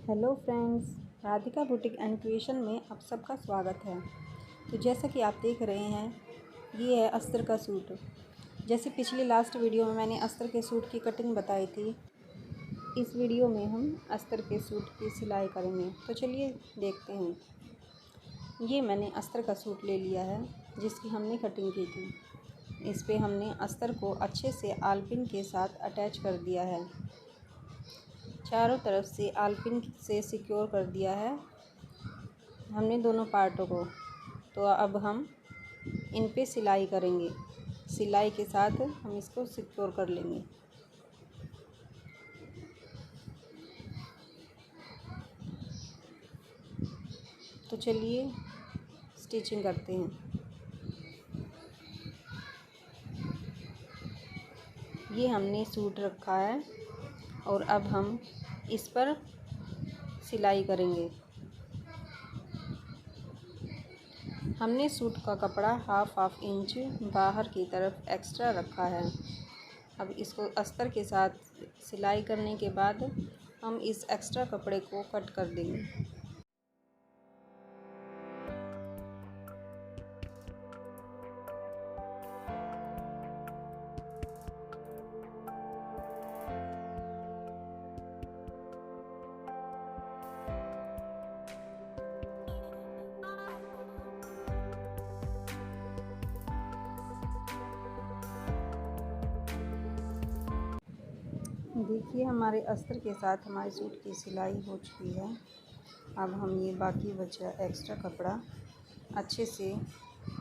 Hello friends, Radhika boutique and creation में आप सबका स्वागत है। तो जैसा कि आप देख रहे हैं, ये है अस्तर का सूट। जैसे पिछली लास्ट वीडियो में मैंने अस्तर के सूट की कटिंग बताई थी, इस वीडियो में हम अस्तर के सूट की सिलाई करेंगे। तो चलिए देखते हैं। ये मैंने अस्तर का सूट ले लिया है जिसकी हमने कटिंग की थी। इस पे हमने अस्तर को अच्छे से आलपिन के साथ अटैच कर दिया है। चारों तरफ से आलपिन से सिक्योर कर दिया है हमने दोनों पार्टों को। तो अब हम इन पे सिलाई करेंगे। सिलाई के साथ हम इसको सिक्योर कर लेंगे। तो चलिए स्टिचिंग करते हैं। ये हमने सूट रखा है और अब हम इस पर सिलाई करेंगे। हमने सूट का कपड़ा हाफ इंच बाहर की तरफ एक्स्ट्रा रखा है। अब इसको अस्तर के साथ सिलाई करने के बाद हम इस एक्स्ट्रा कपड़े को कट कर देंगे। देखिए, हमारे अस्तर के साथ हमारे सूट की सिलाई हो चुकी है। अब हम ये बाकी बचा एक्स्ट्रा कपड़ा अच्छे से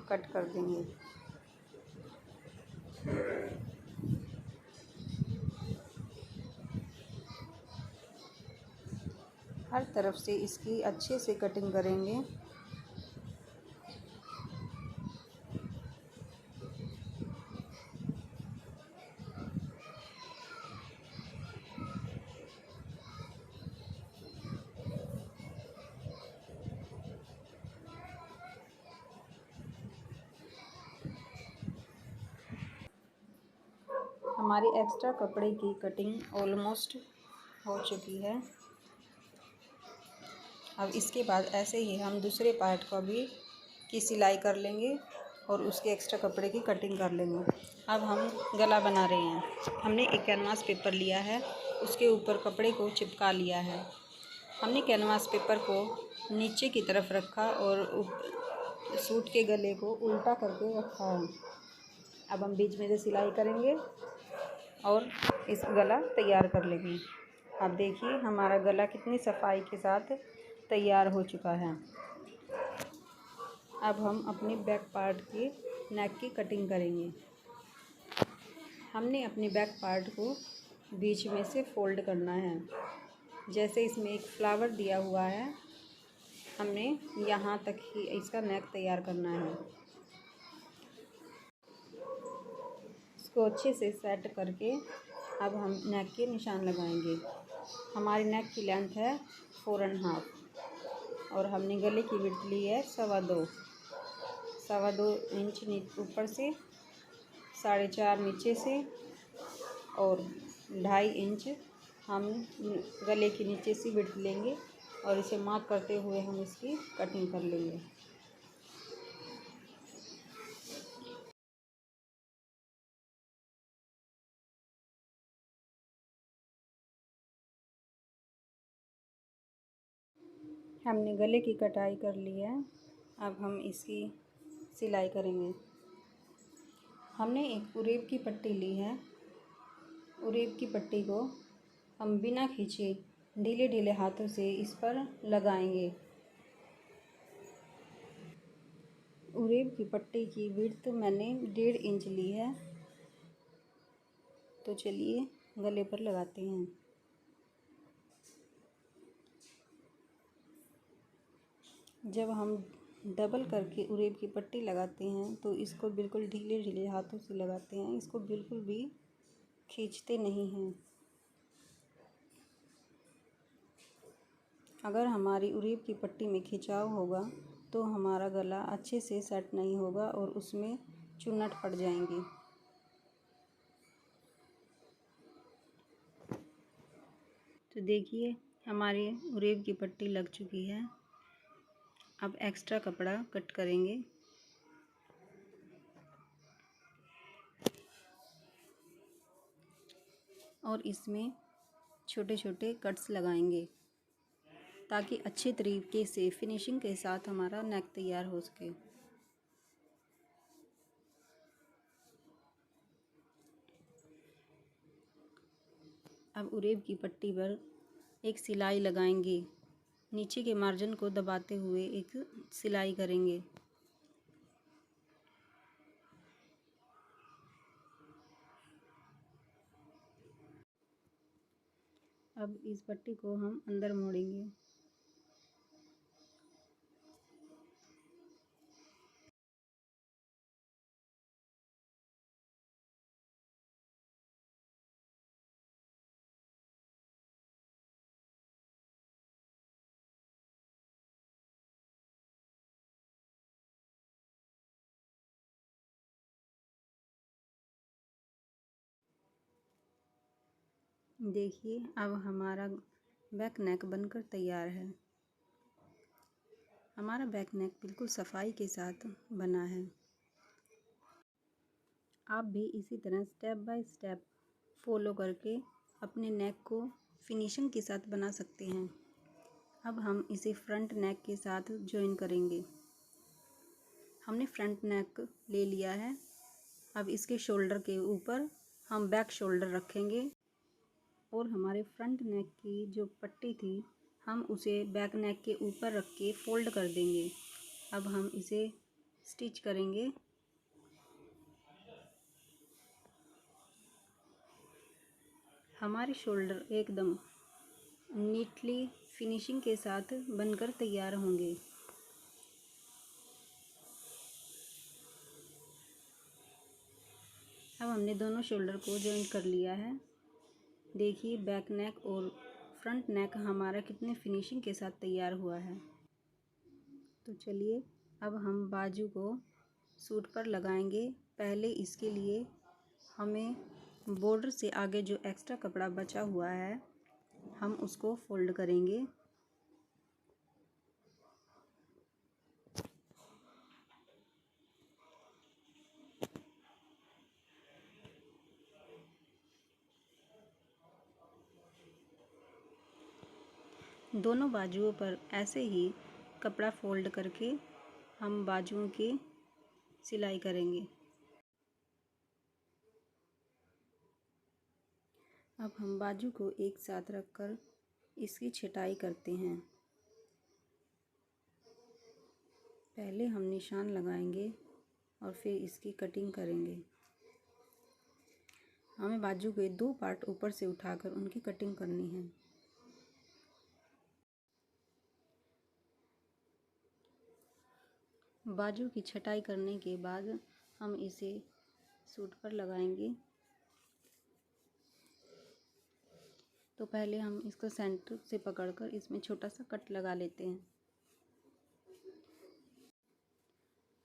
कट कर देंगे। हर तरफ से इसकी अच्छे से कटिंग करेंगे। हमारी एक्स्ट्रा कपड़े की कटिंग ऑलमोस्ट हो चुकी है। अब इसके बाद ऐसे ही हम दूसरे पार्ट को भी की सिलाई कर लेंगे और उसके एक्स्ट्रा कपड़े की कटिंग कर लेंगे। अब हम गला बना रहे हैं। हमने एक कैनवास पेपर लिया है, उसके ऊपर कपड़े को चिपका लिया है। हमने कैनवास पेपर को नीचे की तरफ रखा और सूट के गले को उल्टा करके रखा है। अब हम बीच में से सिलाई करेंगे और इस गला तैयार कर लेंगे। आप देखिए हमारा गला कितनी सफाई के साथ तैयार हो चुका है। अब हम अपने बैक पार्ट के नेक की कटिंग करेंगे। हमने अपने बैक पार्ट को बीच में से फोल्ड करना है। जैसे इसमें एक फ्लावर दिया हुआ है, हमने यहाँ तक ही इसका नेक तैयार करना है। इसको अच्छे से सेट करके अब हम नेक के निशान लगाएंगे। हमारी नेक की लेंथ है 4.5 और हमने गले की विड्थ ली है 2.25 इंच ऊपर से, 4.5 नीचे से और 2.5 इंच हम गले के नीचे से विड्थ लेंगे और इसे मार्क करते हुए हम इसकी कटिंग कर लेंगे। हमने गले की कटाई कर ली है। अब हम इसकी सिलाई करेंगे। हमने एक उरेब की पट्टी ली है। उरेब की पट्टी को हम बिना खींचे ढीले ढीले हाथों से इस पर लगाएंगे। उरेब की पट्टी की विड्थ मैंने 1.5 इंच ली है। तो चलिए गले पर लगाते हैं। जब हम डबल करके उरेब की पट्टी लगाते हैं तो इसको बिल्कुल ढीले ढीले हाथों से लगाते हैं। इसको बिल्कुल भी खींचते नहीं हैं। अगर हमारी उरेब की पट्टी में खिंचाव होगा तो हमारा गला अच्छे से सेट नहीं होगा और उसमें चुन्नट पड़ जाएंगी। तो देखिए हमारी उरेब की पट्टी लग चुकी है। अब एक्स्ट्रा कपड़ा कट करेंगे। और इसमें छोटे छोटे कट्स लगाएंगे ताकि अच्छे तरीके से फिनिशिंग के साथ हमारा नेक तैयार हो सके। अब उरेब की पट्टी पर एक सिलाई लगाएंगे। नीचे के मार्जिन को दबाते हुए एक सिलाई करेंगे। अब इस पट्टी को हम अंदर मोड़ेंगे। देखिए अब हमारा बैक नेक बनकर तैयार है। हमारा बैक नेक बिल्कुल सफाई के साथ बना है। आप भी इसी तरह स्टेप बाय स्टेप फॉलो करके अपने नेक को फिनिशिंग के साथ बना सकते हैं। अब हम इसे फ्रंट नेक के साथ जॉइन करेंगे। हमने फ्रंट नेक ले लिया है। अब इसके शोल्डर के ऊपर हम बैक शोल्डर रखेंगे और हमारे फ्रंट नेक की जो पट्टी थी हम उसे बैक नेक के ऊपर रख के फोल्ड कर देंगे। अब हम इसे स्टिच करेंगे। हमारे शोल्डर एकदम नीटली फिनिशिंग के साथ बनकर तैयार होंगे। अब हमने दोनों शोल्डर को जॉइन कर लिया है। देखिए बैक नेक और फ्रंट नेक हमारा कितने फिनिशिंग के साथ तैयार हुआ है। तो चलिए अब हम बाजू को सूट पर लगाएंगे। पहले इसके लिए हमें बॉर्डर से आगे जो एक्स्ट्रा कपड़ा बचा हुआ है हम उसको फोल्ड करेंगे। दोनों बाजुओं पर ऐसे ही कपड़ा फोल्ड करके हम बाजुओं की सिलाई करेंगे। अब हम बाजू को एक साथ रखकर इसकी छटाई करते हैं। पहले हम निशान लगाएंगे और फिर इसकी कटिंग करेंगे। हमें बाजू के 2 पार्ट ऊपर से उठाकर उनकी कटिंग करनी है। बाजू की छटाई करने के बाद हम इसे सूट पर लगाएंगे। तो पहले हम इसको सेंटर से पकड़कर इसमें छोटा सा कट लगा लेते हैं।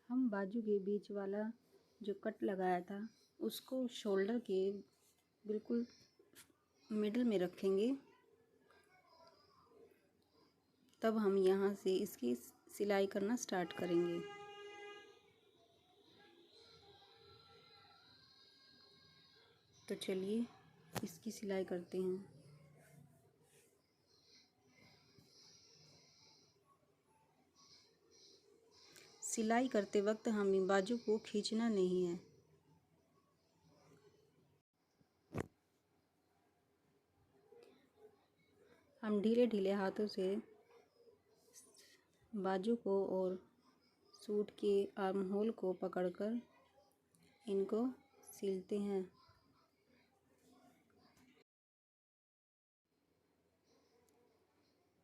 हम बाजू के बीच वाला जो कट लगाया था उसको शोल्डर के बिल्कुल मिडल में रखेंगे। तब हम यहाँ से इसकी सिलाई करना स्टार्ट करेंगे। तो चलिए इसकी सिलाई करते हैं। सिलाई करते वक्त हमें बाजू को खींचना नहीं है। हम ढीले ढीले हाथों से बाजू को और सूट के आर्म होल को पकड़कर इनको सिलते हैं।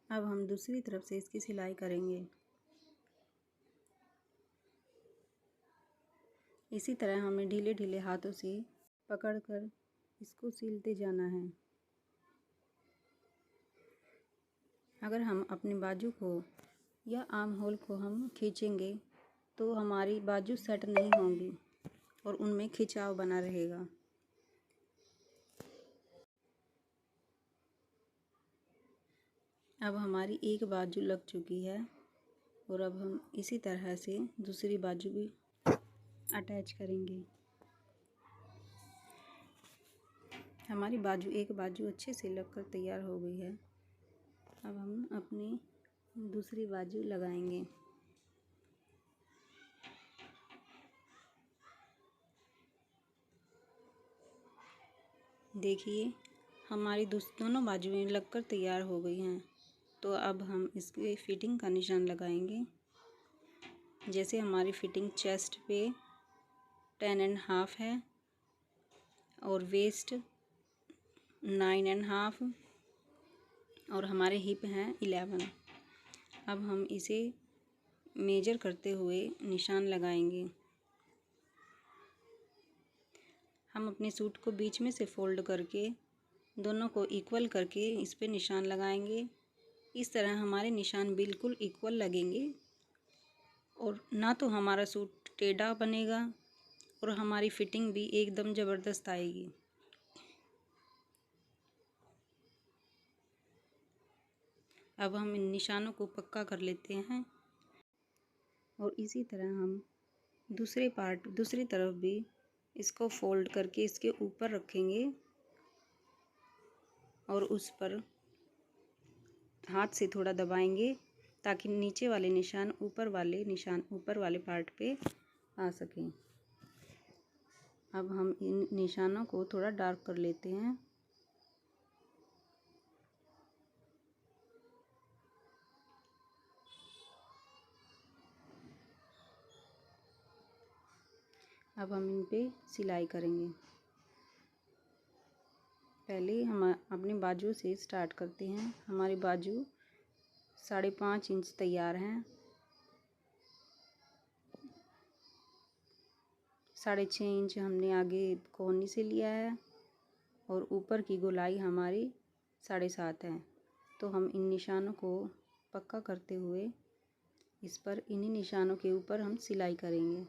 अब हम दूसरी तरफ से इसकी सिलाई करेंगे। इसी तरह हमें ढीले ढीले हाथों से पकड़कर इसको सिलते जाना है। अगर हम अपने बाजू को या आर्म होल को हम खींचेंगे तो हमारी बाजू सेट नहीं होंगी और उनमें खिंचाव बना रहेगा। अब हमारी एक बाजू लग चुकी है और अब हम इसी तरह से दूसरी बाजू भी अटैच करेंगे। हमारी एक बाजू अच्छे से लगकर तैयार हो गई है। अब हम अपनी दूसरी बाजू लगाएंगे। देखिए हमारी दोनों बाजुएं लगकर तैयार हो गई हैं। तो अब हम इसके फिटिंग का निशान लगाएंगे। जैसे हमारी फिटिंग चेस्ट पे 10.5 है और वेस्ट 9.5 और हमारे हिप हैं 11। अब हम इसे मेजर करते हुए निशान लगाएंगे। हम अपने सूट को बीच में से फोल्ड करके दोनों को इक्वल करके इस पे निशान लगाएंगे। इस तरह हमारे निशान बिल्कुल इक्वल लगेंगे और ना तो हमारा सूट टेढ़ा बनेगा और हमारी फिटिंग भी एकदम ज़बरदस्त आएगी। अब हम इन निशानों को पक्का कर लेते हैं और इसी तरह हम दूसरी तरफ भी इसको फोल्ड करके इसके ऊपर रखेंगे और उस पर हाथ से थोड़ा दबाएंगे ताकि नीचे वाले निशान ऊपर वाले पार्ट पे आ सकें। अब हम इन निशानों को थोड़ा डार्क कर लेते हैं। अब हम इन पे सिलाई करेंगे। पहले हम अपनी बाजू से स्टार्ट करते हैं। हमारी बाजू 5.5 इंच तैयार हैं। 6.5 इंच हमने आगे कोहनी से लिया है और ऊपर की गोलाई हमारी 7.5 है। तो हम इन निशानों को पक्का करते हुए इन्हीं निशानों के ऊपर हम सिलाई करेंगे।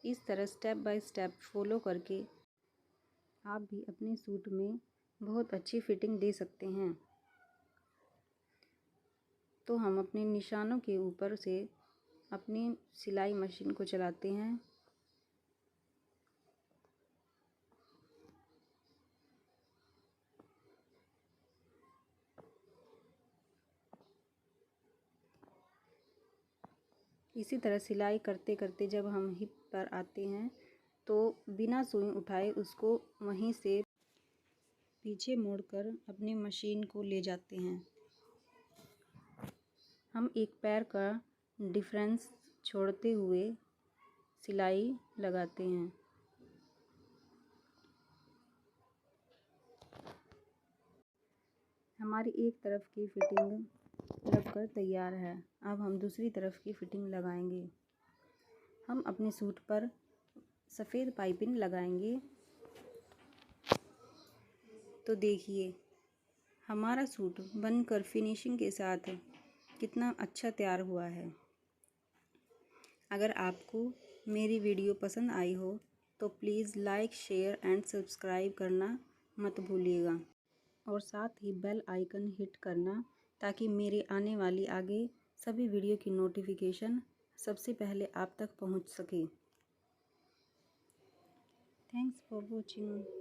इस तरह स्टेप बाय स्टेप फॉलो करके आप भी अपने सूट में बहुत अच्छी फिटिंग दे सकते हैं। तो हम अपने निशानों के ऊपर से अपनी सिलाई मशीन को चलाते हैं। इसी तरह सिलाई करते करते जब हम हिप पर आते हैं तो बिना सुई उठाए उसको वहीं से पीछे मोड़कर अपनी मशीन को ले जाते हैं। हम एक पैर का डिफरेंस छोड़ते हुए सिलाई लगाते हैं। हमारी एक तरफ की फिटिंग लगकर तैयार है। अब हम दूसरी तरफ की फिटिंग लगाएंगे। हम अपने सूट पर सफ़ेद पाइपिंग लगाएंगे। तो देखिए हमारा सूट बनकर फिनिशिंग के साथ कितना अच्छा तैयार हुआ है। अगर आपको मेरी वीडियो पसंद आई हो तो please like, share and subscribe करना मत भूलिएगा और साथ ही बेल आइकन हिट करना ताकि मेरे आने वाली आगे सभी वीडियो की नोटिफिकेशन सबसे पहले आप तक पहुंच सके। Thanks for watching.